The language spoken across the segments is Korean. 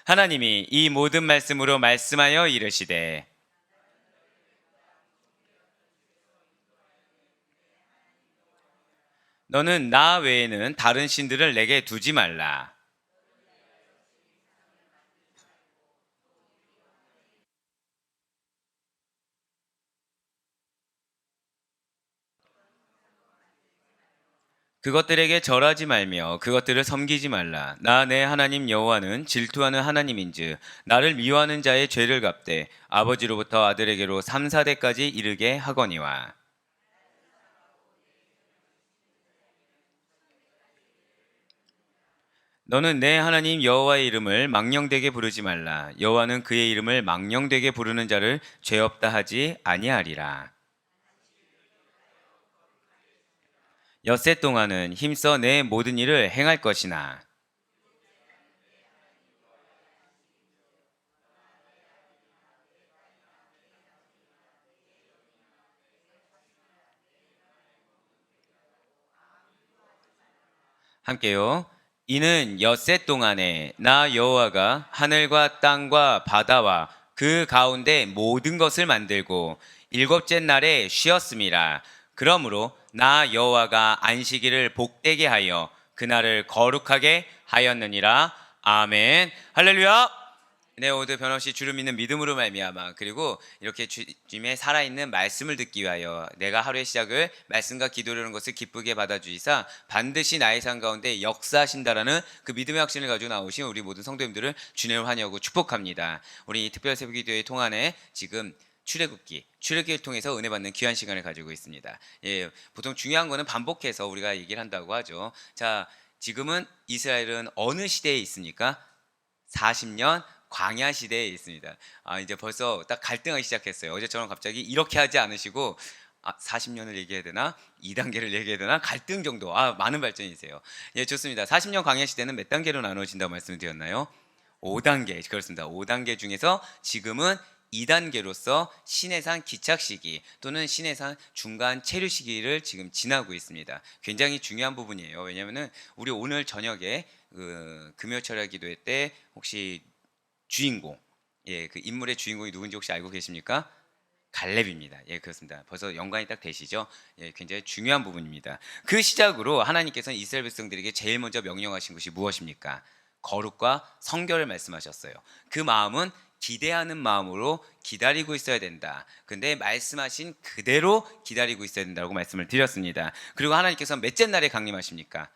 하나님이 이 모든 말씀으로 말씀하여 이르시되 너는 나 외에는 다른 신들을 내게 두지 말라. 그것들에게 절하지 말며 그것들을 섬기지 말라. 나 내 하나님 여호와는 질투하는 하나님인즉 나를 미워하는 자의 죄를 갚되 아버지로부터 아들에게로 3, 4대까지 이르게 하거니와. 너는 내 하나님 여호와의 이름을 망령되게 부르지 말라. 여호와는 그의 이름을 망령되게 부르는 자를 죄 없다 하지 아니하리라. 엿새 동안은 힘써 내 모든 일을 행할 것이나 함께요. 이는 엿새 동안에 나 여호와가 하늘과 땅과 바다와 그 가운데 모든 것을 만들고 일곱째 날에 쉬었음이라. 그러므로 나 여호와가 안식일을 복되게 하여 그날을 거룩하게 하였느니라. 아멘. 할렐루야. 네, 오늘 변함없이 주를 믿는 믿음으로 말미암아 그리고 이렇게 주님의 살아있는 말씀을 듣기 위하여 내가 하루의 시작을 말씀과 기도로 하는 것을 기쁘게 받아주이사 반드시 나의 삶 가운데 역사하신다라는 그 믿음의 확신을 가지고 나오신 우리 모든 성도님들을 주님을 환영하고 축복합니다. 우리 특별 새벽 기도회 통안에 지금 출애굽기를 통해서 은혜 받는 귀한 시간을 가지고 있습니다. 예, 보통 중요한 거는 반복해서 우리가 얘기를 한다고 하죠. 자, 지금은 이스라엘은 어느 시대에 있습니까? 40년 광야 시대에 있습니다. 이제 벌써 딱 갈등하기 시작했어요. 어제처럼 갑자기 이렇게 하지 않으시고 40년을 얘기해야 되나? 2단계를 얘기해야 되나? 갈등 정도. 많은 발전이세요. 예, 좋습니다. 40년 광야 시대는 몇 단계로 나눠진다고 말씀드렸나요? 5단계. 그렇습니다. 5단계 중에서 지금은 2단계로서 시내산 기착 시기 또는 시내산 중간 체류 시기를 지금 지나고 있습니다. 굉장히 중요한 부분이에요. 왜냐하면 우리 오늘 저녁에 금요 철야 기도회 때 혹시 주인공, 예, 그 인물의 주인공이 누군지 혹시 알고 계십니까? 갈렙입니다. 예, 그렇습니다. 벌써 연관이 딱 되시죠? 예, 굉장히 중요한 부분입니다. 그 시작으로 하나님께서는 이스라엘 백성들에게 제일 먼저 명령하신 것이 무엇입니까? 거룩과 성결을 말씀하셨어요. 그 마음은 기대하는 마음으로 기다리고 있어야 된다. 근데 말씀하신 그대로 기다리고 있어야 된다고 말씀을 드렸습니다. 그리고 하나님께서 몇째 날에 강림하십니까?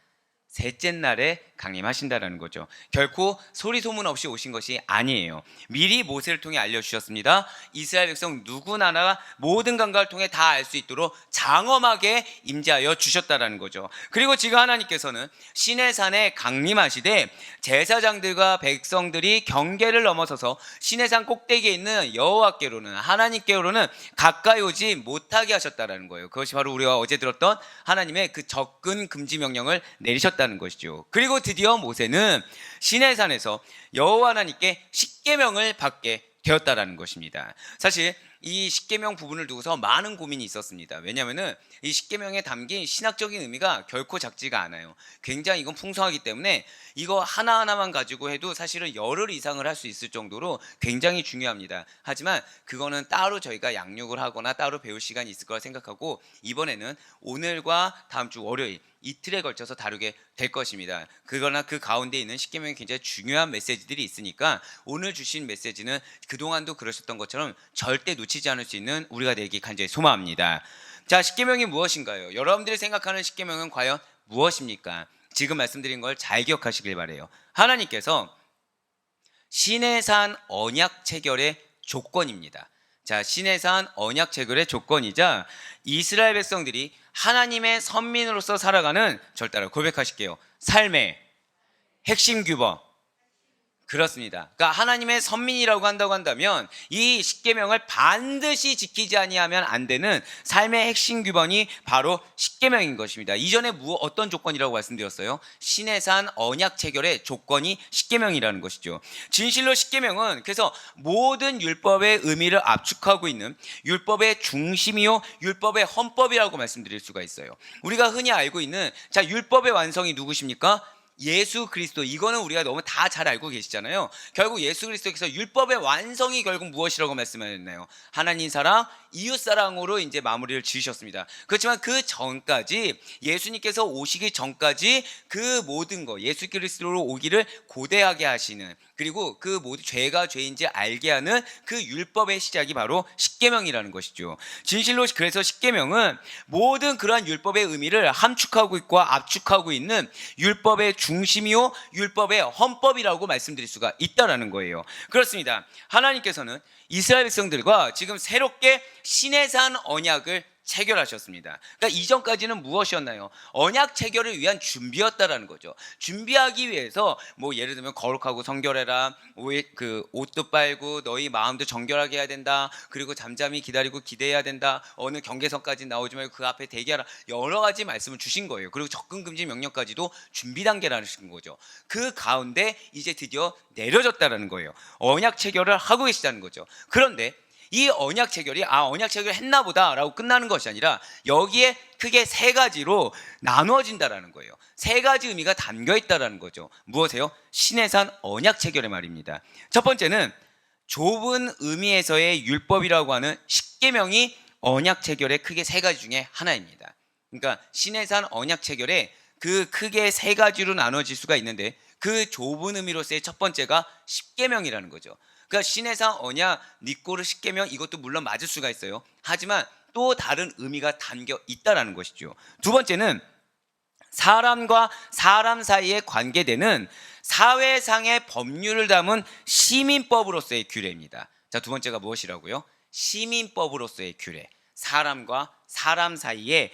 셋째 날에 강림하신다라는 거죠. 결코 소리 소문 없이 오신 것이 아니에요. 미리 모세를 통해 알려주셨습니다. 이스라엘 백성 누구나 모든 감각을 통해 다 알 수 있도록 장엄하게 임재하여 주셨다라는 거죠. 그리고 지금 하나님께서는 시내산에 강림하시되 제사장들과 백성들이 경계를 넘어서서 시내산 꼭대기에 있는 여호와께로는 하나님께로는 가까이 오지 못하게 하셨다라는 거예요. 그것이 바로 우리가 어제 들었던 하나님의 그 접근 금지 명령을 내리셨다는 것이죠. 그리고 드디어 모세는 시내산에서 여호와 하나님께 십계명을 받게 되었다라는 것입니다. 사실 이 십계명 부분을 두고서 많은 고민이 있었습니다. 왜냐하면은 이 십계명에 담긴 신학적인 의미가 결코 작지가 않아요. 굉장히 이건 풍성하기 때문에 이거 하나하나만 가지고 해도 사실은 열흘 이상을 할 수 있을 정도로 굉장히 중요합니다. 하지만 그거는 따로 저희가 양육을 하거나 따로 배울 시간이 있을 거라 생각하고 이번에는 오늘과 다음 주 월요일 이틀에 걸쳐서 다루게 될 것입니다. 그러나 그 가운데 있는 십계명에 굉장히 중요한 메시지들이 있으니까 오늘 주신 메시지는 그동안도 그러셨던 것처럼 절대 놓치지 않을 수 있는 우리가 되기 간절히 소망합니다. 자, 십계명이 무엇인가요? 여러분들이 생각하는 십계명은 과연 무엇입니까? 지금 말씀드린 걸 잘 기억하시길 바라요. 하나님께서 시내산 언약 체결의 조건입니다. 자, 시내산 언약 체결의 조건이자 이스라엘 백성들이 하나님의 선민으로서 살아가는, 절 따라 고백하실게요, 삶의 핵심 규범. 그렇습니다. 그러니까 하나님의 선민이라고 한다고 한다면 이 십계명을 반드시 지키지 아니하면 안 되는 삶의 핵심 규범이 바로 십계명인 것입니다. 이전에 어떤 조건이라고 말씀드렸어요? 시내산 언약 체결의 조건이 십계명이라는 것이죠. 진실로 십계명은 그래서 모든 율법의 의미를 압축하고 있는 율법의 중심이요 율법의 헌법이라고 말씀드릴 수가 있어요. 우리가 흔히 알고 있는 율법의 완성이 누구십니까? 예수 그리스도, 이거는 우리가 너무 다 잘 알고 계시잖아요. 결국 예수 그리스도께서 율법의 완성이 결국 무엇이라고 말씀하셨나요? 하나님 사랑, 이웃 사랑으로 이제 마무리를 지으셨습니다. 그렇지만 그 전까지, 예수님께서 오시기 전까지 그 모든 거, 예수 그리스도로 오기를 고대하게 하시는, 그리고 그 모든 죄가 죄인지 알게 하는 그 율법의 시작이 바로 십계명이라는 것이죠. 진실로 그래서 십계명은 모든 그러한 율법의 의미를 함축하고 있고 압축하고 있는 율법의 중심이요 율법의 헌법이라고 말씀드릴 수가 있다라는 거예요. 그렇습니다. 하나님께서는 이스라엘 백성들과 지금 새롭게 시내산 언약을 체결하셨습니다. 그러니까 이전까지는 무엇이었나요? 언약 체결을 위한 준비였다라는 거죠. 준비하기 위해서 뭐 예를 들면 거룩하고 성결해라, 그 옷도 빨고 너희 마음도 정결하게 해야 된다, 그리고 잠잠히 기다리고 기대해야 된다, 어느 경계선까지 나오지 말고 그 앞에 대기하라, 여러 가지 말씀을 주신 거예요. 그리고 접근 금지 명령까지도 준비 단계라는 거죠. 그 가운데 이제 드디어 내려졌다라는 거예요. 언약 체결을 하고 계시다는 거죠. 그런데 이 언약 체결이 언약 체결을 했나 보다라고 끝나는 것이 아니라 여기에 크게 세 가지로 나누어진다라는 거예요. 세 가지 의미가 담겨 있다라는 거죠. 무엇이에요? 시내산 언약 체결의 말입니다. 첫 번째는 좁은 의미에서의 율법이라고 하는 십계명이 언약 체결의 크게 세 가지 중에 하나입니다. 그러니까 시내산 언약 체결에 그 크게 세 가지로 나눠질 수가 있는데, 그 좁은 의미로서의 첫 번째가 십계명이라는 거죠. 그러니까 시내산 언약, 니꼬르 십계명, 이것도 물론 맞을 수가 있어요. 하지만 또 다른 의미가 담겨 있다라는 것이죠. 두 번째는 사람과 사람 사이에 관계되는 사회상의 법률을 담은 시민법으로서의 규례입니다. 자, 두 번째가 무엇이라고요? 시민법으로서의 규례. 사람과 사람 사이에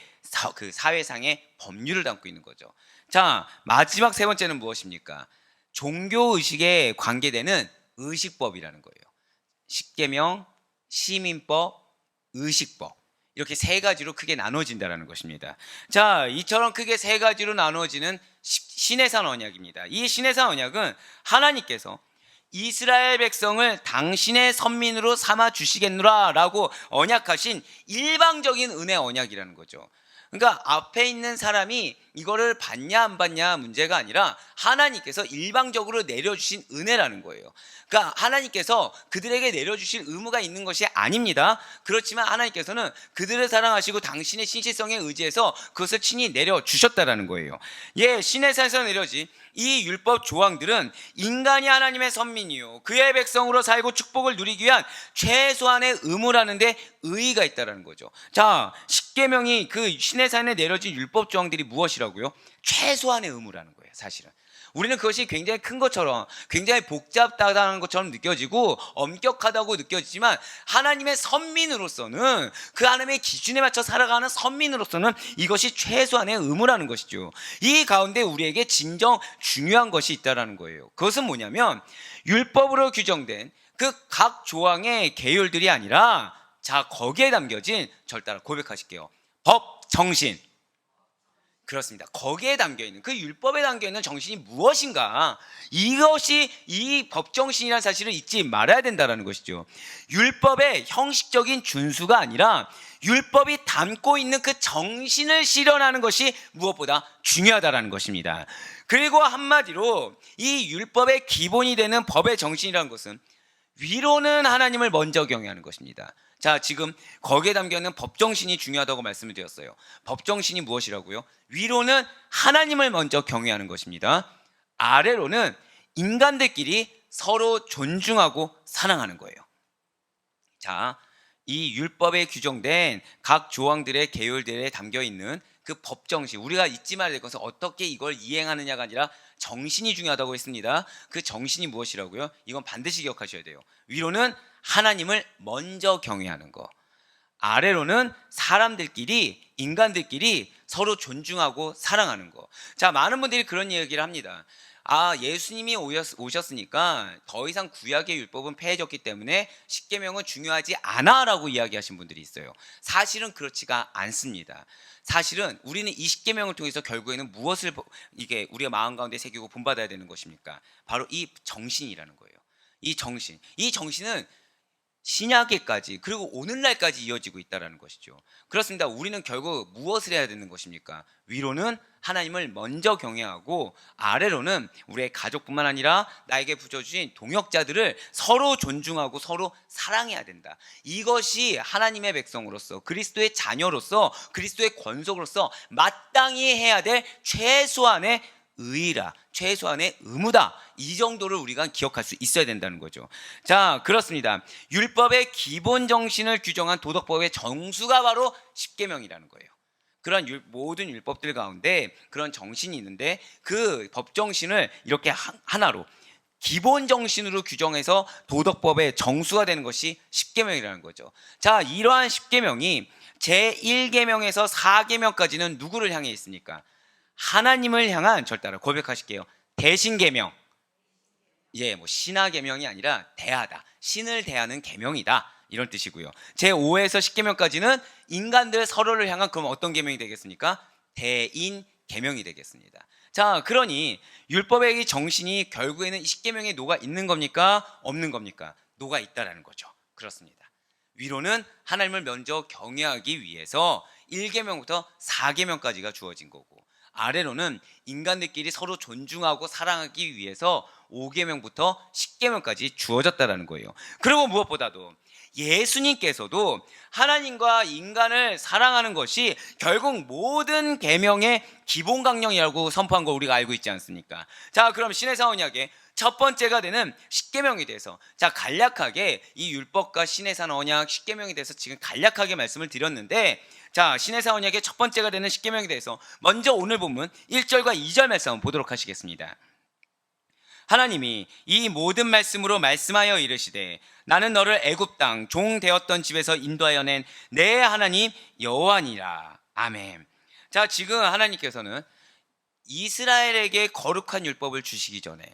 그 사회상의 법률을 담고 있는 거죠. 자, 마지막 세 번째는 무엇입니까? 종교의식에 관계되는 의식법이라는 거예요. 십계명, 시민법, 의식법, 이렇게 세 가지로 크게 나눠진다는 것입니다. 자, 이처럼 크게 세 가지로 나눠지는 시내산 언약입니다. 이 시내산 언약은 하나님께서 이스라엘 백성을 당신의 선민으로 삼아 주시겠노라 라고 언약하신 일방적인 은혜 언약이라는 거죠. 그러니까 앞에 있는 사람이 이거를 받냐 안 받냐 문제가 아니라 하나님께서 일방적으로 내려주신 은혜라는 거예요. 그러니까 하나님께서 그들에게 내려주실 의무가 있는 것이 아닙니다. 그렇지만 하나님께서는 그들을 사랑하시고 당신의 신실성에 의지해서 그것을 친히 내려주셨다라는 거예요. 시내산에서 내려진 이 율법 조항들은 인간이 하나님의 선민이요 그의 백성으로 살고 축복을 누리기 위한 최소한의 의무라는 데 의의가 있다는 거죠. 자, 십계명이 그 시내산에 내려진 율법 조항들이 무엇이라고요? 최소한의 의무라는 거예요. 사실은 우리는 그것이 굉장히 큰 것처럼, 굉장히 복잡하다는 것처럼 느껴지고 엄격하다고 느껴지지만, 하나님의 선민으로서는, 그 하나님의 기준에 맞춰 살아가는 선민으로서는 이것이 최소한의 의무라는 것이죠. 이 가운데 우리에게 진정 중요한 것이 있다는 거예요. 그것은 뭐냐면 율법으로 규정된 그 각 조항의 계율들이 아니라, 자, 거기에 담겨진, 절 따라 고백하실게요. 법, 정신. 그렇습니다. 거기에 담겨있는, 그 율법에 담겨있는 정신이 무엇인가, 이것이 이 법정신이라는 사실을 잊지 말아야 된다는 것이죠. 율법의 형식적인 준수가 아니라 율법이 담고 있는 그 정신을 실현하는 것이 무엇보다 중요하다는 것입니다. 그리고 한마디로 이 율법의 기본이 되는 법의 정신이라는 것은 위로는 하나님을 먼저 경외하는 것입니다. 자, 지금 거기에 담겨있는 법정신이 중요하다고 말씀을 드렸어요. 법정신이 무엇이라고요? 위로는 하나님을 먼저 경외하는 것입니다. 아래로는 인간들끼리 서로 존중하고 사랑하는 거예요. 자, 이 율법에 규정된 각 조항들의 계율들에 담겨있는 그 법정신, 우리가 잊지 말아야 될 것은 어떻게 이걸 이행하느냐가 아니라 정신이 중요하다고 했습니다. 그 정신이 무엇이라고요? 이건 반드시 기억하셔야 돼요. 위로는 하나님을 먼저 경외하는 거, 아래로는 사람들끼리, 인간들끼리 서로 존중하고 사랑하는 거. 자, 많은 분들이 그런 얘기를 합니다. 예수님이 오셨으니까 더 이상 구약의 율법은 폐해졌기 때문에 십계명은 중요하지 않아라고 이야기하신 분들이 있어요. 사실은 그렇지가 않습니다. 사실은 우리는 이 십계명을 통해서 결국에는 무엇을 이게 우리가 마음 가운데 새기고 본받아야 되는 것입니까? 바로 이 정신이라는 거예요. 이 정신은 신약에까지 그리고 오늘날까지 이어지고 있다는 것이죠. 그렇습니다. 우리는 결국 무엇을 해야 되는 것입니까? 위로는 하나님을 먼저 경외하고 아래로는 우리의 가족뿐만 아니라 나에게 붙여주신 동역자들을 서로 존중하고 서로 사랑해야 된다. 이것이 하나님의 백성으로서 그리스도의 자녀로서 그리스도의 권속으로서 마땅히 해야 될 최소한의 의의라, 최소한의 의무다. 이 정도를 우리가 기억할 수 있어야 된다는 거죠. 자, 그렇습니다. 율법의 기본 정신을 규정한 도덕법의 정수가 바로 십계명이라는 거예요. 그런 모든 율법들 가운데 그런 정신이 있는데 그 법 정신을 이렇게 하나로 기본 정신으로 규정해서 도덕법의 정수가 되는 것이 십계명이라는 거죠. 자, 이러한 십계명이 제1계명에서 4계명까지는 누구를 향해 있습니까? 하나님을 향한, 절 따라 고백하실게요. 대신계명. 예, 뭐 신하계명이 아니라 대하다. 신을 대하는 계명이다. 이런 뜻이고요. 제5에서 10계명까지는 인간들 서로를 향한, 그럼 어떤 계명이 되겠습니까? 대인 계명이 되겠습니다. 자, 그러니 율법의 정신이 결국에는 10계명에 녹아 있는 겁니까? 없는 겁니까? 녹아 있다라는 거죠. 그렇습니다. 위로는 하나님을 먼저 경외하기 위해서 1계명부터 4계명까지가 주어진 거고, 아래로는 인간들끼리 서로 존중하고 사랑하기 위해서 5계명부터 10계명까지 주어졌다라는 거예요. 그리고 무엇보다도 예수님께서도 하나님과 인간을 사랑하는 것이 결국 모든 계명의 기본 강령이라고 선포한 거 우리가 알고 있지 않습니까? 자, 그럼 신해사 언약의 첫 번째가 되는 십계명에 대해서, 자, 간략하게 이 율법과 신해사 언약 십계명에 대해서 지금 간략하게 말씀을 드렸는데, 자, 신해사 언약의 첫 번째가 되는 십계명에 대해서 먼저 오늘 본문 1절과 2절 말씀 한번 보도록 하시겠습니다. 하나님이 이 모든 말씀으로 말씀하여 이르시되 나는 너를 애굽 땅 종 되었던 집에서 인도하여 낸 내 하나님 여호와니라. 아멘. 자, 지금 하나님께서는 이스라엘에게 거룩한 율법을 주시기 전에,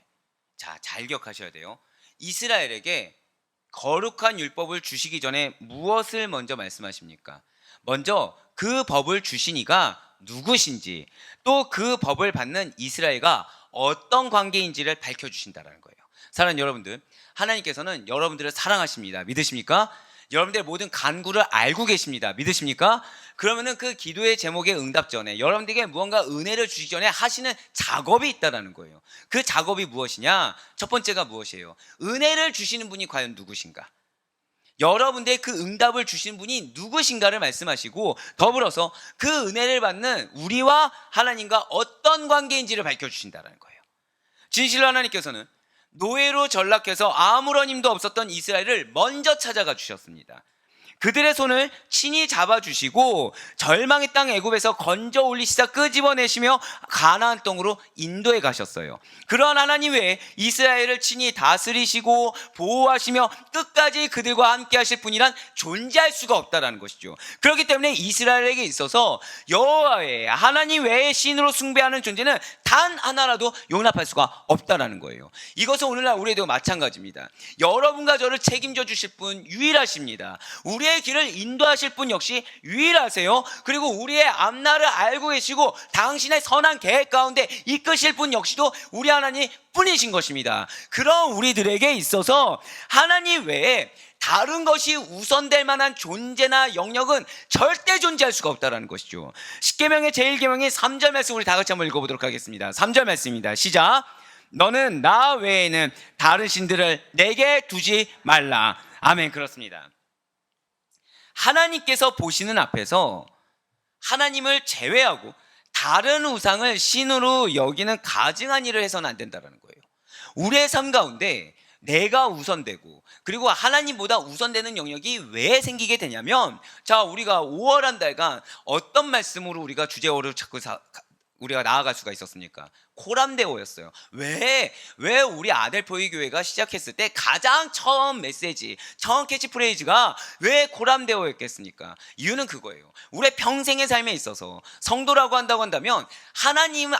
자, 잘 기억하셔야 돼요. 이스라엘에게 거룩한 율법을 주시기 전에 무엇을 먼저 말씀하십니까? 먼저 그 법을 주신 이가 누구신지, 또 그 법을 받는 이스라엘과 어떤 관계인지를 밝혀주신다는 거예요. 사랑하는 여러분들, 하나님께서는 여러분들을 사랑하십니다. 믿으십니까? 여러분들의 모든 간구를 알고 계십니다. 믿으십니까? 그러면은 그 기도의 제목에 응답 전에, 여러분들에게 무언가 은혜를 주시기 전에 하시는 작업이 있다는 거예요. 그 작업이 무엇이냐? 첫 번째가 무엇이에요? 은혜를 주시는 분이 과연 누구신가? 여러분들의 그 응답을 주신 분이 누구신가를 말씀하시고, 더불어서 그 은혜를 받는 우리와 하나님과 어떤 관계인지를 밝혀주신다는 거예요. 진실로 하나님께서는 노예로 전락해서 아무런 힘도 없었던 이스라엘을 먼저 찾아가 주셨습니다. 그들의 손을 친히 잡아주시고 절망의 땅 애굽에서 건져 올리시다 끄집어내시며 가나안 땅으로 인도해 가셨어요. 그러한 하나님 외에 이스라엘을 친히 다스리시고 보호하시며 끝까지 그들과 함께 하실 분이란 존재할 수가 없다라는 것이죠. 그렇기 때문에 이스라엘에게 있어서 여호와 외에, 하나님 외에 신으로 숭배하는 존재는 단 하나라도 용납할 수가 없다라는 거예요. 이것은 오늘날 우리에도 마찬가지입니다. 여러분과 저를 책임져 주실 분 유일하십니다. 우리의 길을 인도하실 분 역시 유일하세요. 그리고 우리의 앞날을 알고 계시고 당신의 선한 계획 가운데 이끄실 분 역시도 우리 하나님 뿐이신 것입니다. 그런 우리들에게 있어서 하나님 외에 다른 것이 우선될 만한 존재나 영역은 절대 존재할 수가 없다는 것이죠. 십계명의 제1계명의 3절 말씀 우리 다 같이 한번 읽어보도록 하겠습니다. 3절 말씀입니다. 시작. 너는 나 외에는 다른 신들을 내게 두지 말라. 아멘. 그렇습니다. 하나님께서 보시는 앞에서 하나님을 제외하고 다른 우상을 신으로 여기는 가증한 일을 해서는 안 된다는 거예요. 우리의 삶 가운데 내가 우선되고 그리고 하나님보다 우선되는 영역이 왜 생기게 되냐면, 자, 우리가 5월 한 달간 어떤 말씀으로 우리가 주제어를 자꾸 우리가 나아갈 수가 있었습니까? 코람데오였어요. 왜 우리 아델포이 교회가 시작했을 때 가장 처음 메시지, 처음 캐치프레이즈가 왜 코람데오였겠습니까? 이유는 그거예요. 우리의 평생의 삶에 있어서 성도라고 한다고 한다면 하나님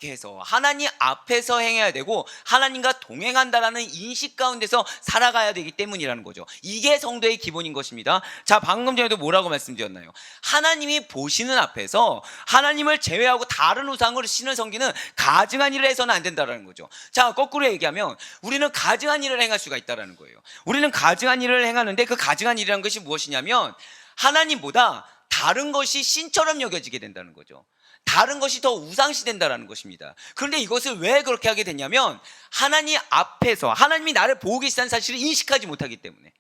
밖에서 하나님 앞에서 행해야 되고 하나님과 동행한다라는 인식 가운데서 살아가야 되기 때문이라는 거죠. 이게 성도의 기본인 것입니다. 자, 방금 전에도 뭐라고 말씀드렸나요? 하나님이 보시는 앞에서 하나님을 제외하고 다른 우상을 신을 섬기는 가증한 일을 해서는 안 된다라는 거죠. 자, 거꾸로 얘기하면 우리는 가증한 일을 행할 수가 있다라는 거예요. 우리는 가증한 일을 행하는데 그 가증한 일이라는 것이 무엇이냐면 하나님보다 다른 것이 신처럼 여겨지게 된다는 거죠. 다른 것이 더 우상시 된다는 것입니다. 그런데 이것을 왜 그렇게 하게 됐냐면 하나님 앞에서 하나님이 나를 보고 계시다는 사실을 인식하지 못하기 때문에,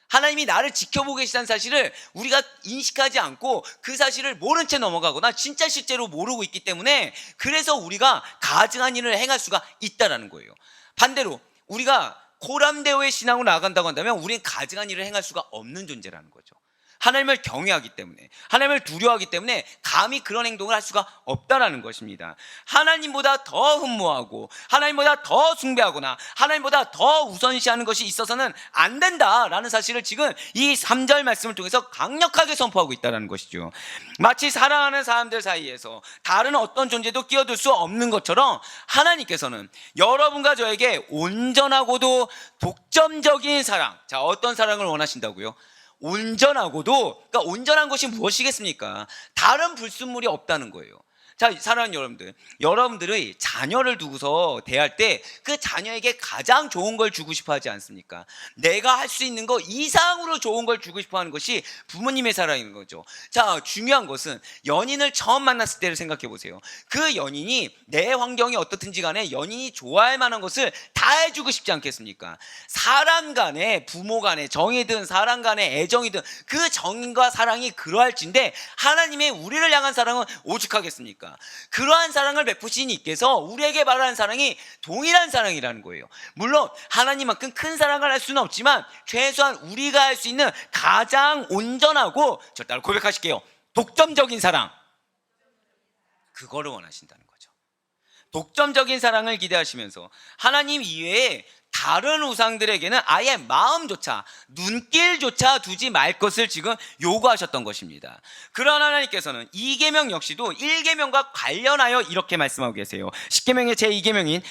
하나님이 나를 지켜보고 계시다는 사실을 우리가 인식하지 않고 그 사실을 모른 채 넘어가거나 진짜 실제로 모르고 있기 때문에, 그래서 우리가 가증한 일을 행할 수가 있다는 거예요. 반대로 우리가 코람데오의 신앙으로 나아간다고 한다면 우리는 가증한 일을 행할 수가 없는 존재라는 거죠. 하나님을 경외하기 때문에, 하나님을 두려워하기 때문에 감히 그런 행동을 할 수가 없다라는 것입니다. 하나님보다 더 흠모하고 하나님보다 더 숭배하거나 하나님보다 더 우선시하는 것이 있어서는 안 된다라는 사실을 지금 이 3절 말씀을 통해서 강력하게 선포하고 있다는 것이죠. 마치 사랑하는 사람들 사이에서 다른 어떤 존재도 끼어들 수 없는 것처럼 하나님께서는 여러분과 저에게 온전하고도 독점적인 사랑, 자, 어떤 사랑을 원하신다고요? 온전하고도, 그러니까 온전한 것이 무엇이겠습니까? 다른 불순물이 없다는 거예요. 자, 사랑하는 여러분들, 여러분들의 자녀를 두고서 대할 때 그 자녀에게 가장 좋은 걸 주고 싶어 하지 않습니까? 내가 할 수 있는 거 이상으로 좋은 걸 주고 싶어 하는 것이 부모님의 사랑인 거죠. 자, 중요한 것은 연인을 처음 만났을 때를 생각해 보세요. 그 연인이 내 환경이 어떻든지 간에 연인이 좋아할 만한 것을 다 해주고 싶지 않겠습니까? 사람 간에, 부모 간에 정이든 사람 간에 애정이든 그 정과 사랑이 그러할진데 하나님의 우리를 향한 사랑은 오죽하겠습니까? 그러한 사랑을 베푸신 이께서 우리에게 말하는 사랑이 동일한 사랑이라는 거예요. 물론 하나님만큼 큰 사랑을 할 수는 없지만 최소한 우리가 할 수 있는 가장 온전하고, 저 따라 고백하실게요, 독점적인 사랑, 그거를 원하신다는 거죠. 독점적인 사랑을 기대하시면서 하나님 이외에 다른 우상들에게는 아예 마음조차, 눈길조차 두지 말 것을 지금 요구하셨던 것입니다. 그러나 하나님께서는 2계명 역시도 1계명과 관련하여 이렇게 말씀하고 계세요. 10계명의 제2계명인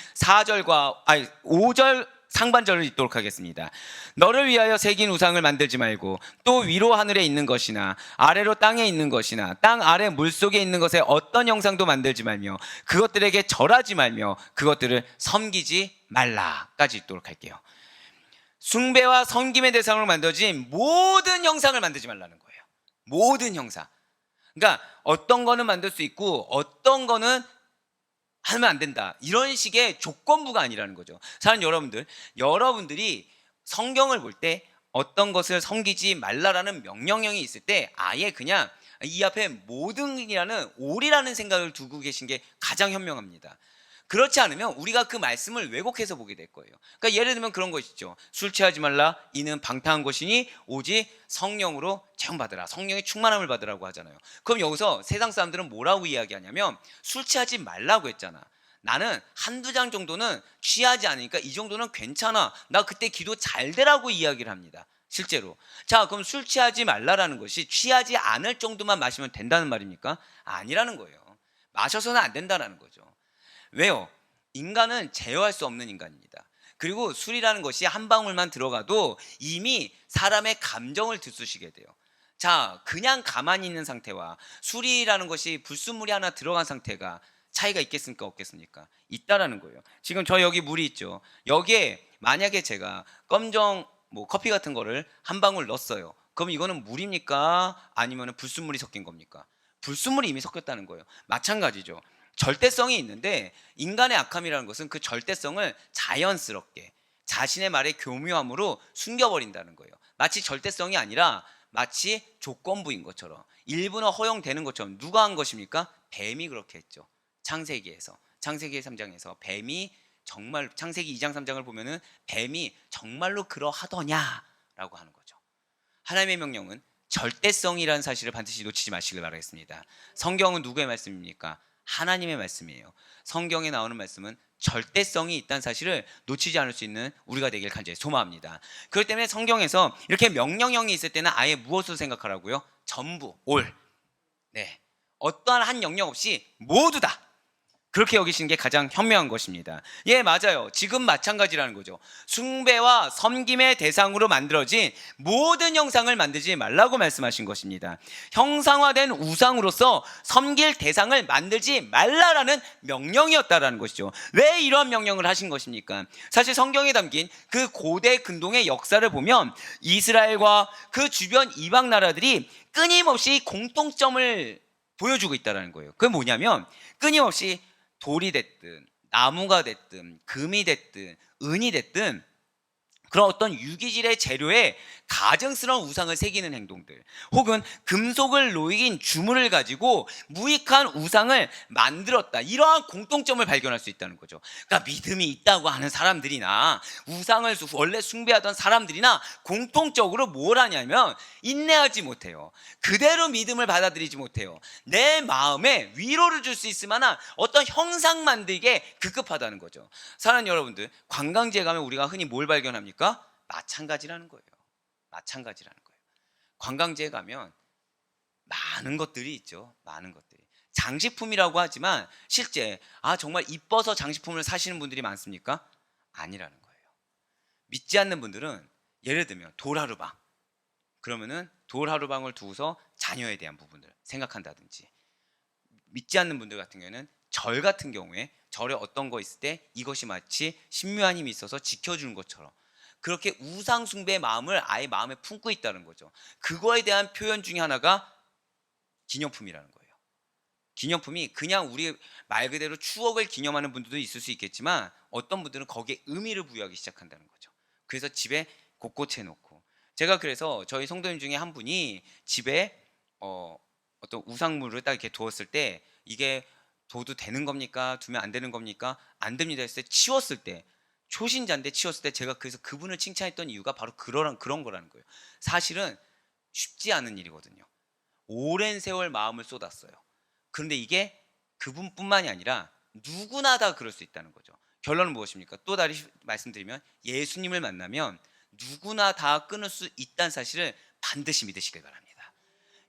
5절 상반절을 읽도록 하겠습니다. 너를 위하여 새긴 우상을 만들지 말고 또 위로 하늘에 있는 것이나 아래로 땅에 있는 것이나 땅 아래 물속에 있는 것에 어떤 형상도 만들지 말며 그것들에게 절하지 말며 그것들을 섬기지 말라까지 읽도록 할게요. 숭배와 섬김의 대상으로 만들어진 모든 형상을 만들지 말라는 거예요. 모든 형상. 그러니까 어떤 거는 만들 수 있고 어떤 거는 하면 안 된다, 이런 식의 조건부가 아니라는 거죠. 사랑하는 여러분들, 여러분들이 성경을 볼 때 어떤 것을 섬기지 말라라는 명령형이 있을 때 아예 그냥 이 앞에 모든이라는 올이라는 생각을 두고 계신 게 가장 현명합니다. 그렇지 않으면 우리가 그 말씀을 왜곡해서 보게 될 거예요. 그러니까 예를 들면 그런 것이죠. 술 취하지 말라, 이는 방탕한 것이니 오직 성령으로 체험받으라, 성령의 충만함을 받으라고 하잖아요. 그럼 여기서 세상 사람들은 뭐라고 이야기하냐면 술 취하지 말라고 했잖아, 나는 한두 장 정도는 취하지 않으니까 이 정도는 괜찮아, 나 그때 기도 잘 되라고 이야기를 합니다, 실제로. 자, 그럼 술 취하지 말라라는 것이 취하지 않을 정도만 마시면 된다는 말입니까? 아니라는 거예요. 마셔서는 안 된다는 거죠. 왜요? 인간은 제어할 수 없는 인간입니다. 그리고 술이라는 것이 한 방울만 들어가도 이미 사람의 감정을 들쑤시게 돼요. 자, 그냥 가만히 있는 상태와 술이라는 것이 불순물이 하나 들어간 상태가 차이가 있겠습니까? 없겠습니까? 있다라는 거예요. 지금 저 여기 물이 있죠. 여기에 만약에 제가 검정 커피 같은 거를 한 방울 넣었어요. 그럼 이거는 물입니까? 아니면 불순물이 섞인 겁니까? 불순물이 이미 섞였다는 거예요. 마찬가지죠. 절대성이 있는데 인간의 악함이라는 것은 그 절대성을 자연스럽게 자신의 말의 교묘함으로 숨겨버린다는 거예요. 마치 절대성이 아니라 마치 조건부인 것처럼, 일부는 허용되는 것처럼. 누가 한 것입니까? 뱀이 그렇게 했죠. 창세기 3장에서 뱀이 정말, 창세기 2장 3장을 보면은 뱀이 정말로 그러하더냐라고 하는 거죠. 하나님의 명령은 절대성이라는 사실을 반드시 놓치지 마시길 바라겠습니다. 성경은 누구의 말씀입니까? 하나님의 말씀이에요. 성경에 나오는 말씀은 절대성이 있다는 사실을 놓치지 않을 수 있는 우리가 되길 간절히 소망합니다. 그렇기 때문에 성경에서 이렇게 명령형이 있을 때는 아예 무엇으로 생각하라고요? 전부, 올. 네, 어떠한 한 영역 없이 모두 다, 그렇게 여기시는 게 가장 현명한 것입니다. 예, 맞아요. 지금 마찬가지라는 거죠. 숭배와 섬김의 대상으로 만들어진 모든 형상을 만들지 말라고 말씀하신 것입니다. 형상화된 우상으로서 섬길 대상을 만들지 말라라는 명령이었다라는 것이죠. 왜 이런 명령을 하신 것입니까? 사실 성경에 담긴 그 고대 근동의 역사를 보면 이스라엘과 그 주변 이방 나라들이 끊임없이 공통점을 보여주고 있다는 거예요. 그게 뭐냐면 끊임없이 돌이 됐든 나무가 됐든 금이 됐든 은이 됐든 그런 어떤 유기질의 재료에 가증스러운 우상을 새기는 행동들, 혹은 금속을 놓인 주물을 가지고 무익한 우상을 만들었다, 이러한 공통점을 발견할 수 있다는 거죠. 그러니까 믿음이 있다고 하는 사람들이나 우상을 원래 숭배하던 사람들이나 공통적으로 뭘 하냐면 인내하지 못해요. 그대로 믿음을 받아들이지 못해요. 내 마음에 위로를 줄 수 있을 만한 어떤 형상 만들기에 급급하다는 거죠. 사랑하는 여러분들, 관광지에 가면 우리가 흔히 뭘 발견합니까? 마찬가지라는 거예요. 마찬가지라는 거예요. 관광지에 가면 많은 것들이 있죠. 많은 것들이. 장식품이라고 하지만 실제 정말 이뻐서 장식품을 사시는 분들이 많습니까? 아니라는 거예요. 믿지 않는 분들은 예를 들면 돌하루방, 그러면은 돌하루방을 두고서 자녀에 대한 부분들 생각한다든지, 믿지 않는 분들 같은 경우에는 절 같은 경우에 절에 어떤 거 있을 때 이것이 마치 신묘한 힘이 있어서 지켜주는 것처럼 그렇게 우상 숭배의 마음을 아예 마음에 품고 있다는 거죠. 그거에 대한 표현 중에 하나가 기념품이라는 거예요. 기념품이 그냥 우리 말 그대로 추억을 기념하는 분들도 있을 수 있겠지만 어떤 분들은 거기에 의미를 부여하기 시작한다는 거죠. 그래서 집에 곳곳에 놓고, 제가 그래서 저희 성도님 중에 한 분이 집에 어떤 우상물을 딱 이렇게 두었을 때 이게 둬도 되는 겁니까? 두면 안 되는 겁니까? 안 됩니다 했을 때, 치웠을 때, 초신자인데 치웠을 때 제가 그래서 그분을 칭찬했던 이유가 바로 그런 거라는 거예요. 사실은 쉽지 않은 일이거든요. 오랜 세월 마음을 쏟았어요. 그런데 이게 그분뿐만이 아니라 누구나 다 그럴 수 있다는 거죠. 결론은 무엇입니까? 또 다시 말씀드리면 예수님을 만나면 누구나 다 끊을 수 있다는 사실을 반드시 믿으시길 바랍니다.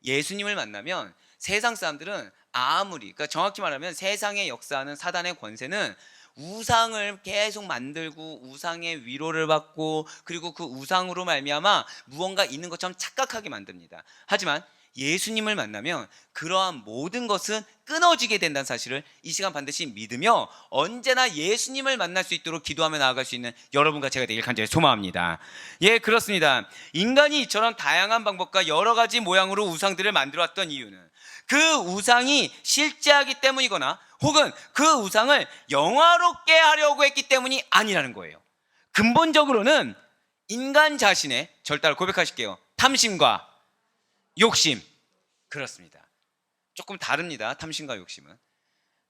예수님을 만나면 세상 사람들은 그러니까 정확히 말하면 세상에 역사하는 사단의 권세는 우상을 계속 만들고 우상의 위로를 받고 그리고 그 우상으로 말미암아 무언가 있는 것처럼 착각하게 만듭니다. 하지만 예수님을 만나면 그러한 모든 것은 끊어지게 된다는 사실을 이 시간 반드시 믿으며 언제나 예수님을 만날 수 있도록 기도하며 나아갈 수 있는 여러분과 제가 되길 간절히 소망합니다. 예, 그렇습니다. 인간이 이처럼 다양한 방법과 여러 가지 모양으로 우상들을 만들어 왔던 이유는 그 우상이 실제하기 때문이거나 혹은 그 우상을 영화롭게 하려고 했기 때문이 아니라는 거예요. 근본적으로는 인간 자신의, 절 따라 고백하실게요, 탐심과 욕심. 그렇습니다. 조금 다릅니다. 탐심과 욕심은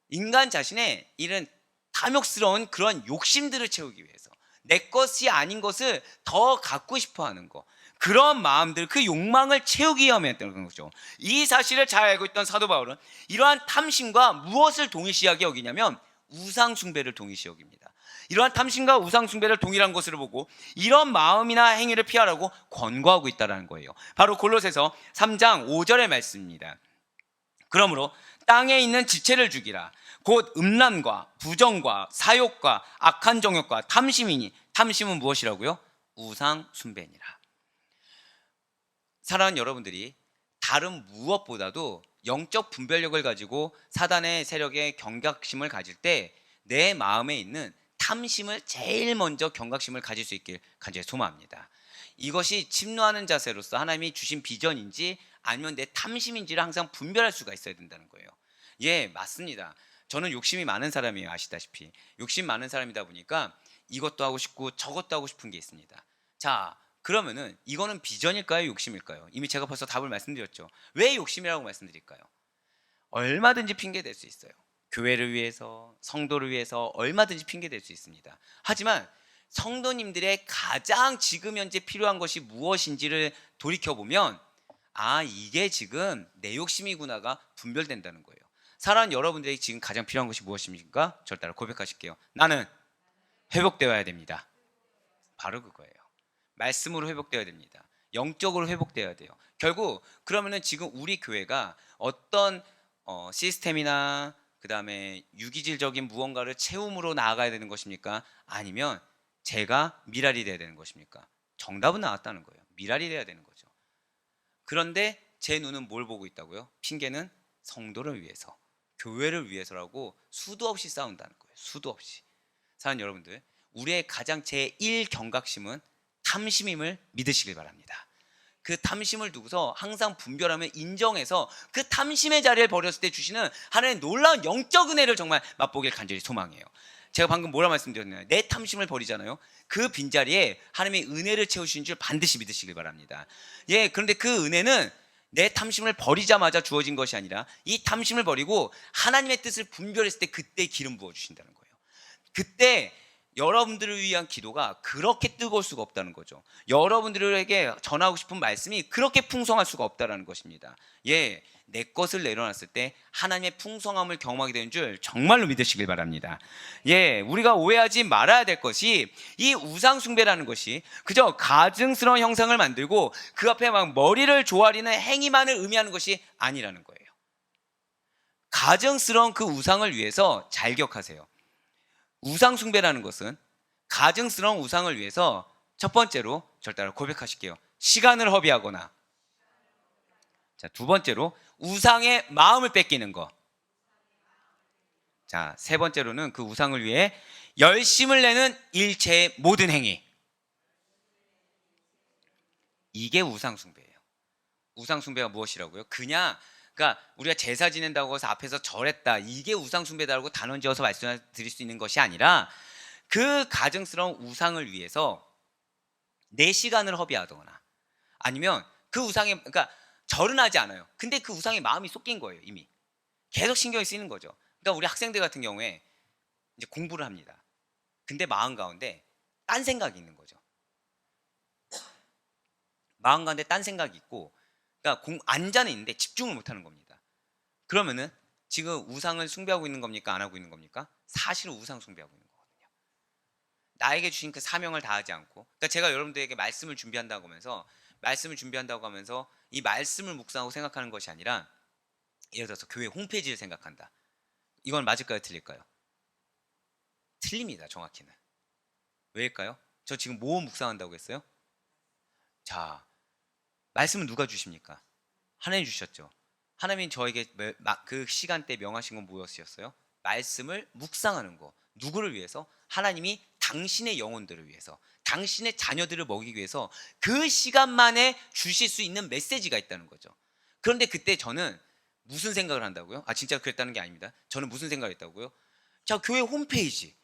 인간 자신의 이런 탐욕스러운 그런 욕심들을 채우기 위해서 내 것이 아닌 것을 더 갖고 싶어 하는 거, 그런 마음들, 그 욕망을 채우기 위함에 했던 거죠. 이 사실을 잘 알고 있던 사도 바울은 이러한 탐심과 무엇을 동일시하게 여기냐면 우상 숭배를 동일시 여깁니다. 이러한 탐심과 우상 숭배를 동일한 것으로 보고 이런 마음이나 행위를 피하라고 권고하고 있다는 거예요. 바로 골로새서 3장 5절의 말씀입니다. 그러므로 땅에 있는 지체를 죽이라. 곧 음란과 부정과 사욕과 악한 정욕과 탐심이니, 탐심은 무엇이라고요? 우상 숭배니라. 사랑하는 여러분들이 다른 무엇보다도 영적 분별력을 가지고 사단의 세력에 경각심을 가질 때 내 마음에 있는 탐심을 제일 먼저 경각심을 가질 수 있길 간절히 소망합니다. 이것이 침노하는 자세로서 하나님이 주신 비전인지 아니면 내 탐심인지를 항상 분별할 수가 있어야 된다는 거예요. 예, 맞습니다. 저는 욕심이 많은 사람이에요. 아시다시피 욕심 많은 사람이다 보니까 이것도 하고 싶고 저것도 하고 싶은 게 있습니다. 자, 그러면은 이거는 비전일까요? 욕심일까요? 이미 제가 벌써 답을 말씀드렸죠. 왜 욕심이라고 말씀드릴까요? 얼마든지 핑계 댈 수 있어요. 교회를 위해서, 성도를 위해서 얼마든지 핑계 댈 수 있습니다. 하지만 성도님들의 가장 지금 현재 필요한 것이 무엇인지를 돌이켜보면 이게 지금 내 욕심이구나가 분별된다는 거예요. 사랑하는 여러분들에게 지금 가장 필요한 것이 무엇입니까? 저를 따라 고백하실게요. 나는 회복되어야 됩니다. 바로 그거예요. 말씀으로 회복되어야 됩니다. 영적으로 회복되어야 돼요. 결국 그러면은 지금 우리 교회가 어떤 시스템이나 그 다음에 유기질적인 무언가를 채움으로 나아가야 되는 것입니까? 아니면 제가 미랄이 돼야 되는 것입니까? 정답은 나왔다는 거예요. 미랄이 돼야 되는 거죠. 그런데 제 눈은 뭘 보고 있다고요? 핑계는 성도를 위해서, 교회를 위해서라고 수도 없이 싸운다는 거예요. 수도 없이. 사랑하는 여러분들, 우리의 가장 제1 경각심은 탐심임을 믿으시길 바랍니다. 그 탐심을 두고서 항상 분별하며 인정해서 그 탐심의 자리를 버렸을 때 주시는 하나님의 놀라운 영적 은혜를 정말 맛보길 간절히 소망해요. 제가 방금 뭐라 말씀드렸나요? 내 탐심을 버리잖아요. 그 빈자리에 하나님의 은혜를 채우시는 줄 반드시 믿으시길 바랍니다. 예, 그런데 그 은혜는 내 탐심을 버리자마자 주어진 것이 아니라 이 탐심을 버리고 하나님의 뜻을 분별했을 때 그때 기름 부어주신다는 거예요. 그때 여러분들을 위한 기도가 그렇게 뜨거울 수가 없다는 거죠. 여러분들에게 전하고 싶은 말씀이 그렇게 풍성할 수가 없다는 것입니다. 예, 내 것을 내려놨을 때 하나님의 풍성함을 경험하게 되는 줄 정말로 믿으시길 바랍니다. 예, 우리가 오해하지 말아야 될 것이 이 우상 숭배라는 것이 그저 가증스러운 형상을 만들고 그 앞에 막 머리를 조아리는 행위만을 의미하는 것이 아니라는 거예요. 가증스러운 그 우상을 위해서 잘 기억하세요. 우상 숭배라는 것은 가증스러운 우상을 위해서 첫 번째로 저를 따라 고백하실게요. 시간을 허비하거나, 자, 두 번째로 우상의 마음을 뺏기는 것, 자, 세 번째로는 그 우상을 위해 열심을 내는 일체의 모든 행위. 이게 우상 숭배예요. 우상 숭배가 무엇이라고요? 그러니까 우리가 제사 지낸다고 해서 앞에서 절했다, 이게 우상 숭배다라고 단언 지어서 말씀드릴 수 있는 것이 아니라 그 가증스러운 우상을 위해서 내 시간을 허비하거나 아니면 그 우상에, 그러니까 절은 하지 않아요. 근데 그 우상에 마음이 쏟긴 거예요. 이미 계속 신경이 쓰이는 거죠. 그러니까 우리 학생들 같은 경우에 이제 공부를 합니다. 근데 마음 가운데 딴 생각이 있는 거죠. 마음 가운데 딴 생각이 있고, 그러니까 앉아는 있는데 집중을 못하는 겁니다. 그러면은 지금 우상을 숭배하고 있는 겁니까? 안 하고 있는 겁니까? 사실은 우상 숭배하고 있는 거거든요. 나에게 주신 그 사명을 다하지 않고, 그러니까 제가 여러분들에게 말씀을 준비한다고 하면서 이 말씀을 묵상하고 생각하는 것이 아니라, 예를 들어서 교회 홈페이지를 생각한다. 이건 맞을까요? 틀릴까요? 틀립니다. 정확히는. 왜일까요? 저 지금 뭐 묵상한다고 했어요? 자, 말씀은 누가 주십니까? 하나님 주셨죠. 하나님이 저에게 그 시간대 명하신 건 무엇이었어요? 말씀을 묵상하는 거. 누구를 위해서? 하나님이 당신의 영혼들을 위해서, 당신의 자녀들을 먹이기 위해서 그 시간만에 주실 수 있는 메시지가 있다는 거죠. 그런데 그때 저는 무슨 생각을 한다고요? 진짜 그랬다는 게 아닙니다. 저는 무슨 생각을 했다고요? 자, 교회 홈페이지.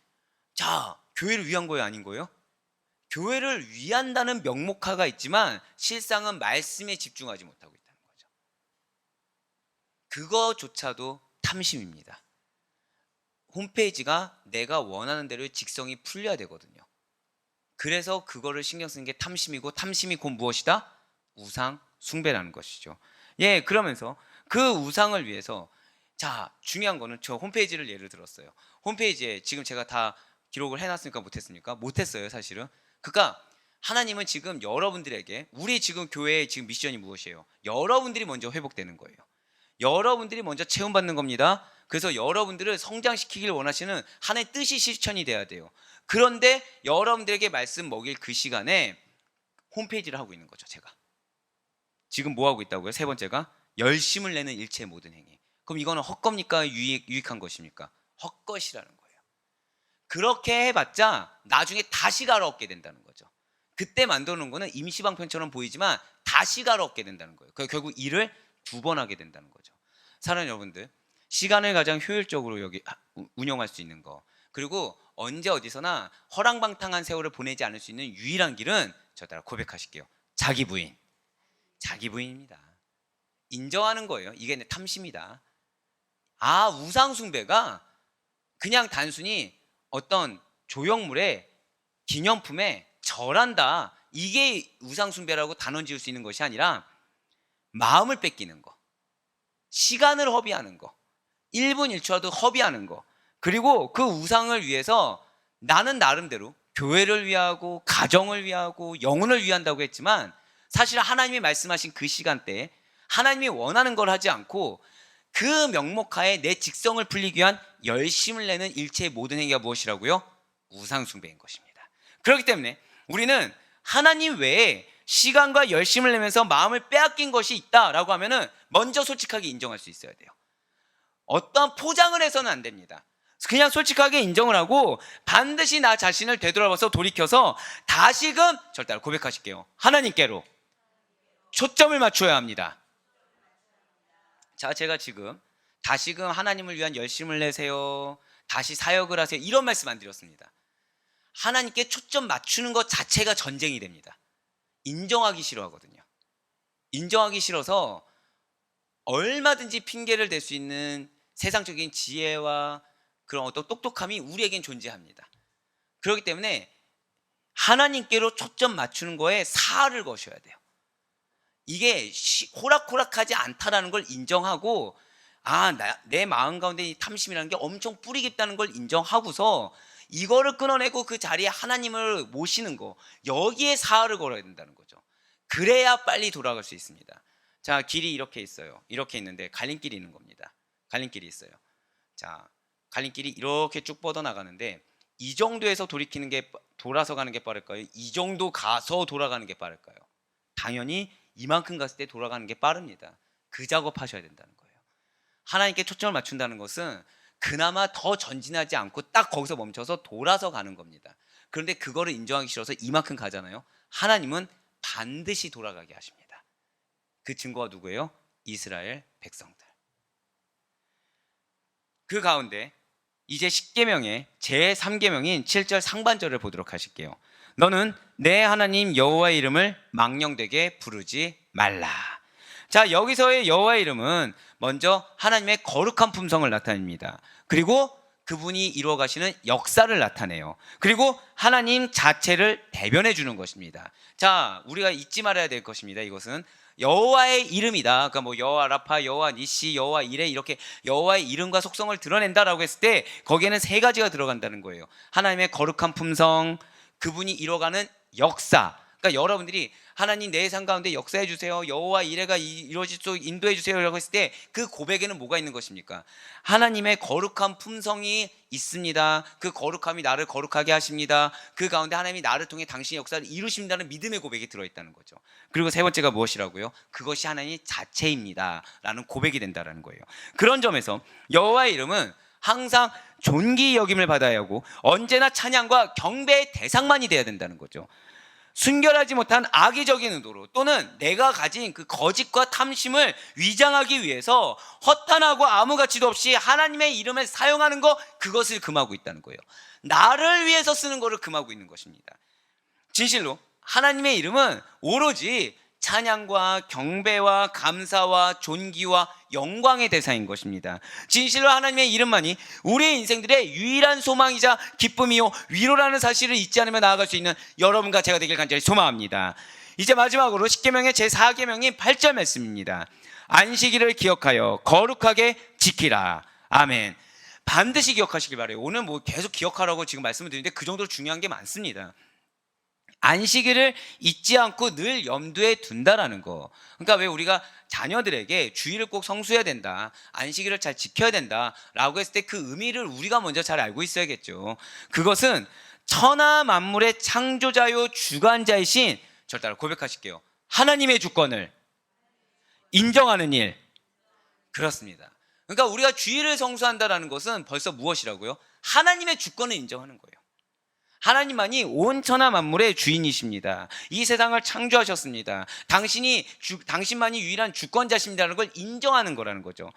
자, 교회를 위한 거예요, 아닌 거예요? 교회를 위한다는 명목화가 있지만 실상은 말씀에 집중하지 못하고 있다는 거죠. 그거조차도 탐심입니다. 홈페이지가 내가 원하는 대로 직성이 풀려야 되거든요. 그래서 그거를 신경 쓰는 게 탐심이고, 탐심이 곧 무엇이다? 우상 숭배라는 것이죠. 예, 그러면서 그 우상을 위해서, 자, 중요한 거는 저 홈페이지를 예를 들었어요. 홈페이지에 지금 제가 다 기록을 해놨으니까 못했습니까? 못했어요, 사실은. 그러니까 하나님은 지금 여러분들에게, 우리 지금 교회의 지금 미션이 무엇이에요? 여러분들이 먼저 회복되는 거예요. 여러분들이 먼저 체험받는 겁니다. 그래서 여러분들을 성장시키길 원하시는 하나님의 뜻이 실천이 돼야 돼요. 그런데 여러분들에게 말씀 먹일 그 시간에 홈페이지를 하고 있는 거죠. 제가 지금 뭐 하고 있다고요? 세 번째가 열심을 내는 일체의 모든 행위. 그럼 이거는 헛겁니까? 유익한 것입니까? 헛것이라는 거예요. 그렇게 해봤자 나중에 다시 갈아엎게 된다는 거죠. 그때 만들어 놓은 거는 임시방편처럼 보이지만 다시 갈아엎게 된다는 거예요. 결국 일을 두 번 하게 된다는 거죠. 사랑하는 여러분들, 시간을 가장 효율적으로 운영할 수 있는 거, 그리고 언제 어디서나 허랑방탕한 세월을 보내지 않을 수 있는 유일한 길은, 저 따라 고백하실게요. 자기 부인입니다. 인정하는 거예요. 이게 내 탐심이다. 우상 숭배가 그냥 단순히 어떤 조형물에, 기념품에 절한다, 이게 우상 숭배라고 단언 지을 수 있는 것이 아니라 마음을 뺏기는 거, 시간을 허비하는 거, 1분 1초라도 허비하는 거, 그리고 그 우상을 위해서 나는 나름대로 교회를 위하고 가정을 위하고 영혼을 위한다고 했지만, 사실 하나님이 말씀하신 그 시간대에 하나님이 원하는 걸 하지 않고 그 명목하에 내 직성을 풀리기 위한 열심을 내는 일체의 모든 행위가 무엇이라고요? 우상숭배인 것입니다. 그렇기 때문에 우리는 하나님 외에 시간과 열심을 내면서 마음을 빼앗긴 것이 있다라고 하면은 먼저 솔직하게 인정할 수 있어야 돼요. 어떠한 포장을 해서는 안 됩니다. 그냥 솔직하게 인정을 하고 반드시 나 자신을 되돌아봐서 돌이켜서 다시금 절대 고백하실게요. 하나님께로 초점을 맞춰야 합니다. 자, 제가 지금 다시금 하나님을 위한 열심을 내세요, 다시 사역을 하세요, 이런 말씀 안 드렸습니다. 하나님께 초점 맞추는 것 자체가 전쟁이 됩니다. 인정하기 싫어하거든요. 인정하기 싫어서 얼마든지 핑계를 댈 수 있는 세상적인 지혜와 그런 어떤 똑똑함이 우리에겐 존재합니다. 그렇기 때문에 하나님께로 초점 맞추는 거에 사활을 거셔야 돼요. 이게 호락호락하지 않다라는 걸 인정하고, 내 마음 가운데 이 탐심이라는 게 엄청 뿌리 깊다는 걸 인정하고서 이거를 끊어내고 그 자리에 하나님을 모시는 거, 여기에 사활을 걸어야 된다는 거죠. 그래야 빨리 돌아갈 수 있습니다. 자, 길이 이렇게 있어요. 이렇게 있는데 갈림길이 있는 겁니다. 갈림길이 있어요. 자, 갈림길이 이렇게 쭉 뻗어나가는데 이 정도에서 돌아서 가는 게 빠를까요? 이 정도 가서 돌아가는 게 빠를까요? 당연히 이만큼 갔을 때 돌아가는 게 빠릅니다. 그 작업하셔야 된다는 거예요. 하나님께 초점을 맞춘다는 것은 그나마 더 전진하지 않고 딱 거기서 멈춰서 돌아서 가는 겁니다. 그런데 그거를 인정하기 싫어서 이만큼 가잖아요. 하나님은 반드시 돌아가게 하십니다. 그 증거가 누구예요? 이스라엘 백성들. 그 가운데 이제 10계명의 제3계명인 7절 상반절을 보도록 하실게요. 너는 내 하나님 여호와의 이름을 망령되게 부르지 말라. 자, 여기서의 여호와의 이름은 먼저 하나님의 거룩한 품성을 나타냅니다. 그리고 그분이 이루어 가시는 역사를 나타내요. 그리고 하나님 자체를 대변해 주는 것입니다. 자, 우리가 잊지 말아야 될 것입니다. 이것은 여호와의 이름이다. 그러니까 뭐 여호와 라파, 여호와 니시, 여호와 이레, 이렇게 여호와의 이름과 속성을 드러낸다라고 했을 때 거기에는 세 가지가 들어간다는 거예요. 하나님의 거룩한 품성, 그분이 이뤄가는 역사. 그러니까 여러분들이 하나님 내 삶 가운데 역사해 주세요, 여호와 이레가 이루어질 수 있도록 인도해 주세요 라고 했을 때 그 고백에는 뭐가 있는 것입니까? 하나님의 거룩한 품성이 있습니다. 그 거룩함이 나를 거룩하게 하십니다. 그 가운데 하나님이 나를 통해 당신의 역사를 이루신다는 믿음의 고백이 들어있다는 거죠. 그리고 세 번째가 무엇이라고요? 그것이 하나님 자체입니다 라는 고백이 된다는 거예요. 그런 점에서 여호와의 이름은 항상 존귀 여김을 받아야 하고 언제나 찬양과 경배의 대상만이 돼야 된다는 거죠. 순결하지 못한 악의적인 의도로 또는 내가 가진 그 거짓과 탐심을 위장하기 위해서 허탄하고 아무 가치도 없이 하나님의 이름을 사용하는 거, 그것을 금하고 있다는 거예요. 나를 위해서 쓰는 거를 금하고 있는 것입니다. 진실로 하나님의 이름은 오로지 찬양과 경배와 감사와 존귀와 영광의 대상인 것입니다. 진실로 하나님의 이름만이 우리의 인생들의 유일한 소망이자 기쁨이요 위로라는 사실을 잊지 않으며 나아갈 수 있는 여러분과 제가 되길 간절히 소망합니다. 이제 마지막으로 10계명의 제4계명인 8절 말씀입니다. 안식일을 기억하여 거룩하게 지키라. 아멘. 반드시 기억하시길 바라요. 오늘 뭐 계속 기억하라고 지금 말씀을 드리는데 그 정도로 중요한 게 많습니다. 안식일을 잊지 않고 늘 염두에 둔다라는 거. 그러니까 왜 우리가 자녀들에게 주일을 꼭 성수해야 된다, 안식일을 잘 지켜야 된다라고 했을 때 그 의미를 우리가 먼저 잘 알고 있어야겠죠. 그것은 천하 만물의 창조자요 주관자이신, 절 따라 고백하실게요, 하나님의 주권을 인정하는 일. 그렇습니다. 그러니까 우리가 주일을 성수한다라는 것은 벌써 무엇이라고요? 하나님의 주권을 인정하는 거예요. 하나님만이 온 천하 만물의 주인이십니다. 이 세상을 창조하셨습니다. 당신만이 유일한 주권자십니다라는 걸 인정하는 거라는 거죠.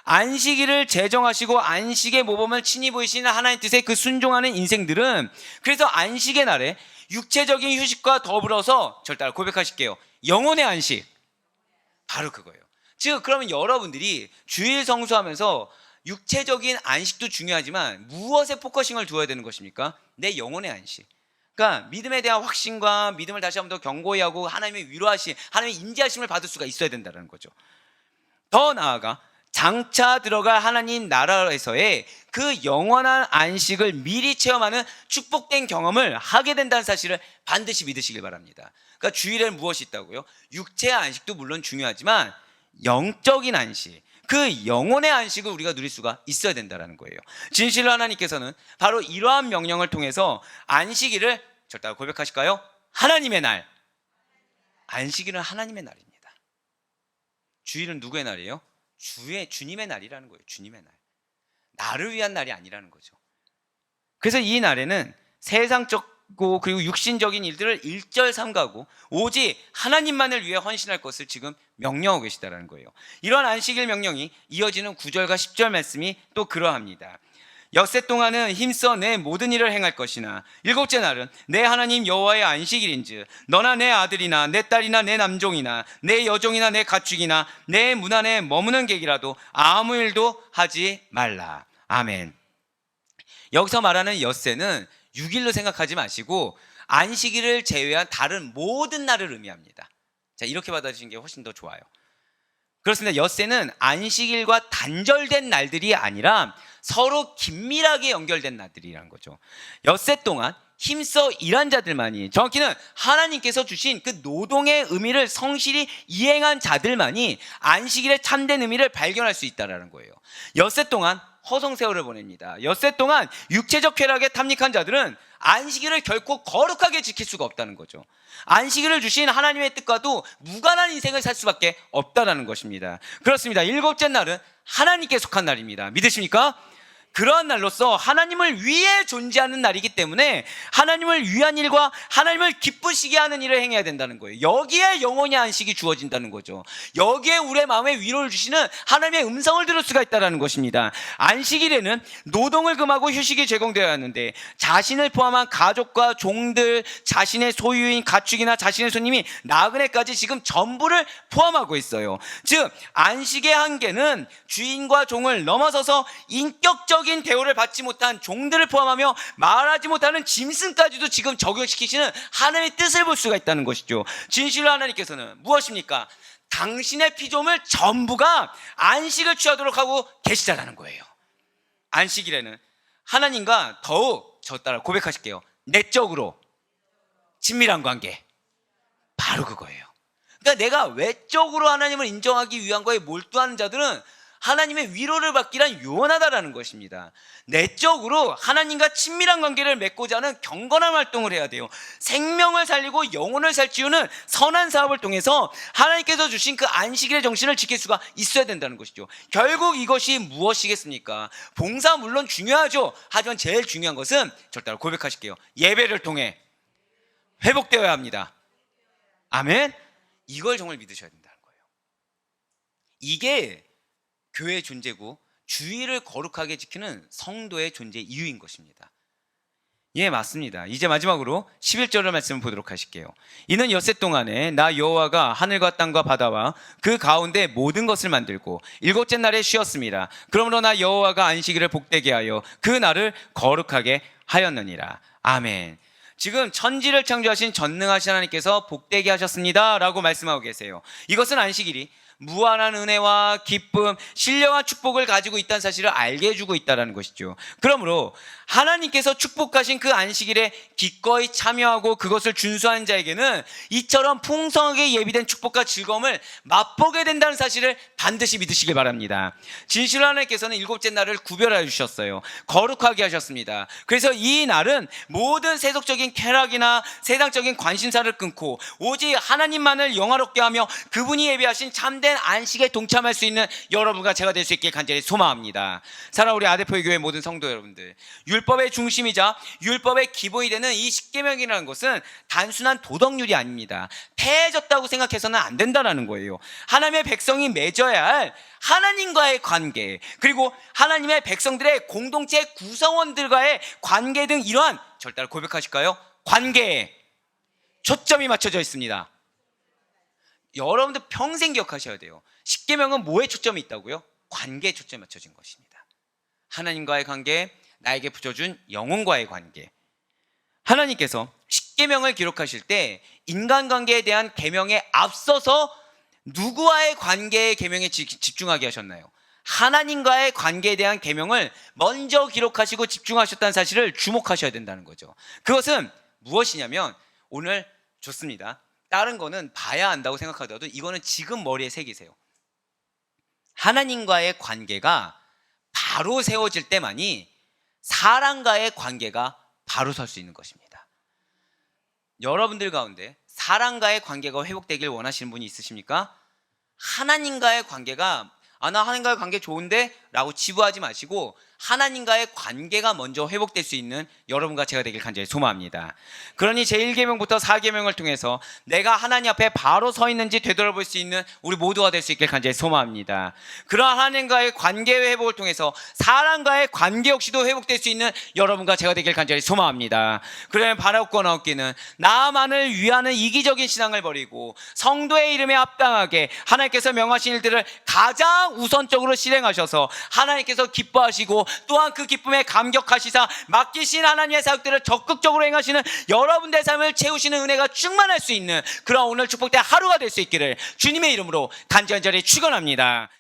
안식일을 제정하시고 안식의 모범을 친히 보이시는 하나님의 뜻에 그 순종하는 인생들은, 그래서 안식의 날에 육체적인 휴식과 더불어서 절 따라 고백하실게요, 영혼의 안식. 바로 그거예요. 즉 그러면 여러분들이 주일 성수하면서 육체적인 안식도 중요하지만 무엇에 포커싱을 두어야 되는 것입니까? 내 영혼의 안식. 그러니까 믿음에 대한 확신과 믿음을 다시 한번 더 견고히 하고 하나님의 위로하심, 하나님의 임재하심을 받을 수가 있어야 된다는 거죠. 더 나아가 장차 들어갈 하나님 나라에서의 그 영원한 안식을 미리 체험하는 축복된 경험을 하게 된다는 사실을 반드시 믿으시길 바랍니다. 그러니까 주일에는 무엇이 있다고요? 육체의 안식도 물론 중요하지만 영적인 안식, 그 영혼의 안식을 우리가 누릴 수가 있어야 된다는 거예요. 진실로 하나님께서는 바로 이러한 명령을 통해서 안식일을 절대 고백하실까요? 하나님의 날. 안식일은 하나님의 날입니다. 주일은 누구의 날이에요? 주님의 날이라는 거예요. 주님의 날. 나를 위한 날이 아니라는 거죠. 그래서 이 날에는 세상적고 그리고 육신적인 일들을 일절 삼가고 오직 하나님만을 위해 헌신할 것을 지금 명령하고 계시다는 거예요. 이런 안식일 명령이 이어지는 9절과 10절 말씀이 또 그러합니다. 엿새 동안은 힘써 내 모든 일을 행할 것이나 일곱째 날은 내 하나님 여호와의 안식일인즉 너나 내 아들이나 내 딸이나 내 남종이나 내 여종이나 내 가축이나 내 문 안에 머무는 객이라도 아무 일도 하지 말라. 아멘. 여기서 말하는 엿새는 6일로 생각하지 마시고 안식일을 제외한 다른 모든 날을 의미합니다. 자, 이렇게 받아주시는 게 훨씬 더 좋아요. 그렇습니다. 엿새는 안식일과 단절된 날들이 아니라 서로 긴밀하게 연결된 날들이라는 거죠. 엿새 동안 힘써 일한 자들만이, 정확히는 하나님께서 주신 그 노동의 의미를 성실히 이행한 자들만이 안식일의 참된 의미를 발견할 수 있다는 거예요. 엿새 동안 허송세월을 보냅니다. 엿새 동안 육체적 쾌락에 탐닉한 자들은 안식일을 결코 거룩하게 지킬 수가 없다는 거죠. 안식일을 주신 하나님의 뜻과도 무관한 인생을 살 수밖에 없다는 것입니다. 그렇습니다. 일곱째 날은 하나님께 속한 날입니다. 믿으십니까? 그러한 날로서 하나님을 위해 존재하는 날이기 때문에 하나님을 위한 일과 하나님을 기쁘시게 하는 일을 행해야 된다는 거예요. 여기에 영혼의 안식이 주어진다는 거죠. 여기에 우리의 마음에 위로를 주시는 하나님의 음성을 들을 수가 있다는 것입니다. 안식일에는 노동을 금하고 휴식이 제공되어야 하는데 자신을 포함한 가족과 종들, 자신의 소유인 가축이나 자신의 손님이 나그네까지 지금 전부를 포함하고 있어요. 즉 안식의 한계는 주인과 종을 넘어서서 인격적인 대우를 받지 못한 종들을 포함하며 말하지 못하는 짐승까지도 지금 적용시키시는 하나님의 뜻을 볼 수가 있다는 것이죠. 진실로 하나님께서는 무엇입니까? 당신의 피조물 전부가 안식을 취하도록 하고 계시다라는 거예요. 안식일에는 하나님과 더욱 저 따라 고백하실게요. 내적으로 친밀한 관계, 바로 그거예요. 그러니까 내가 외적으로 하나님을 인정하기 위한 거에 몰두하는 자들은 하나님의 위로를 받기란 요원하다라는 것입니다. 내적으로 하나님과 친밀한 관계를 맺고자 하는 경건한 활동을 해야 돼요. 생명을 살리고 영혼을 살찌우는 선한 사업을 통해서 하나님께서 주신 그 안식일의 정신을 지킬 수가 있어야 된다는 것이죠. 결국 이것이 무엇이겠습니까? 봉사 물론 중요하죠. 하지만 제일 중요한 것은 절대로 고백하실게요. 예배를 통해 회복되어야 합니다. 아멘. 이걸 정말 믿으셔야 된다는 거예요. 이게 교회의 존재고 주의를 거룩하게 지키는 성도의 존재 이유인 것입니다. 예, 맞습니다. 이제 마지막으로 11절의 말씀을 보도록 하실게요. 이는 엿새 동안에 나 여호와가 하늘과 땅과 바다와 그 가운데 모든 것을 만들고 일곱째 날에 쉬었습니다. 그러므로 나 여호와가 안식일을 복되게 하여 그 날을 거룩하게 하였느니라. 아멘. 지금 천지를 창조하신 전능하신 하나님께서 복되게 하셨습니다 라고 말씀하고 계세요. 이것은 안식일이 무한한 은혜와 기쁨, 신령한 축복을 가지고 있다는 사실을 알게 해주고 있다는 것이죠. 그러므로 하나님께서 축복하신 그 안식일에 기꺼이 참여하고 그것을 준수하는 자에게는 이처럼 풍성하게 예비된 축복과 즐거움을 맛보게 된다는 사실을 반드시 믿으시길 바랍니다. 진실로 하나님께서는 일곱째 날을 구별하여 주셨어요. 거룩하게 하셨습니다. 그래서 이 날은 모든 세속적인 쾌락이나 세상적인 관심사를 끊고 오직 하나님만을 영화롭게 하며 그분이 예비하신 참된 안식에 동참할 수 있는 여러분과 제가 될 수 있길 간절히 소망합니다. 사랑하는 우리 아대포의 교회 모든 성도 여러분들, 율법의 중심이자 율법의 기본이 되는 이 십계명이라는 것은 단순한 도덕률이 아닙니다. 태해졌다고 생각해서는 안 된다는 거예요. 하나님의 백성이 맺어야 할 하나님과의 관계, 그리고 하나님의 백성들의 공동체 구성원들과의 관계 등 이러한 절대로 고백하실까요? 관계에 초점이 맞춰져 있습니다. 여러분들 평생 기억하셔야 돼요. 십계명은 뭐에 초점이 있다고요? 관계에 초점이 맞춰진 것입니다. 하나님과의 관계, 나에게 붙여준 영혼과의 관계. 하나님께서 십계명을 기록하실 때 인간관계에 대한 계명에 앞서서 누구와의 관계의 계명에 집중하게 하셨나요? 하나님과의 관계에 대한 계명을 먼저 기록하시고 집중하셨다는 사실을 주목하셔야 된다는 거죠. 그것은 무엇이냐면, 오늘 좋습니다. 다른 거는 봐야 한다고 생각하더라도 이거는 지금 머리에 새기세요. 하나님과의 관계가 바로 세워질 때만이 사람과의 관계가 바로 설 수 있는 것입니다. 여러분들 가운데 사람과의 관계가 회복되길 원하시는 분이 있으십니까? 하나님과의 관계가 나 하나님과의 관계 좋은데? 라고 치부하지 마시고 하나님과의 관계가 먼저 회복될 수 있는 여러분과 제가 되길 간절히 소망합니다. 그러니 제1계명부터 4계명을 통해서 내가 하나님 앞에 바로 서 있는지 되돌아볼 수 있는 우리 모두가 될 수 있길 간절히 소망합니다. 그러한 하나님과의 관계 회복을 통해서 사람과의 관계 역시도 회복될 수 있는 여러분과 제가 되길 간절히 소망합니다. 그러면 바라옵고 나옵기는 나만을 위하는 이기적인 신앙을 버리고 성도의 이름에 합당하게 하나님께서 명하신 일들을 가장 우선적으로 실행하셔서 하나님께서 기뻐하시고 또한 그 기쁨에 감격하시사 맡기신 하나님의 사역들을 적극적으로 행하시는 여러분들의 삶을 채우시는 은혜가 충만할 수 있는 그런 오늘 축복된 하루가 될 수 있기를 주님의 이름으로 간절히 축원합니다.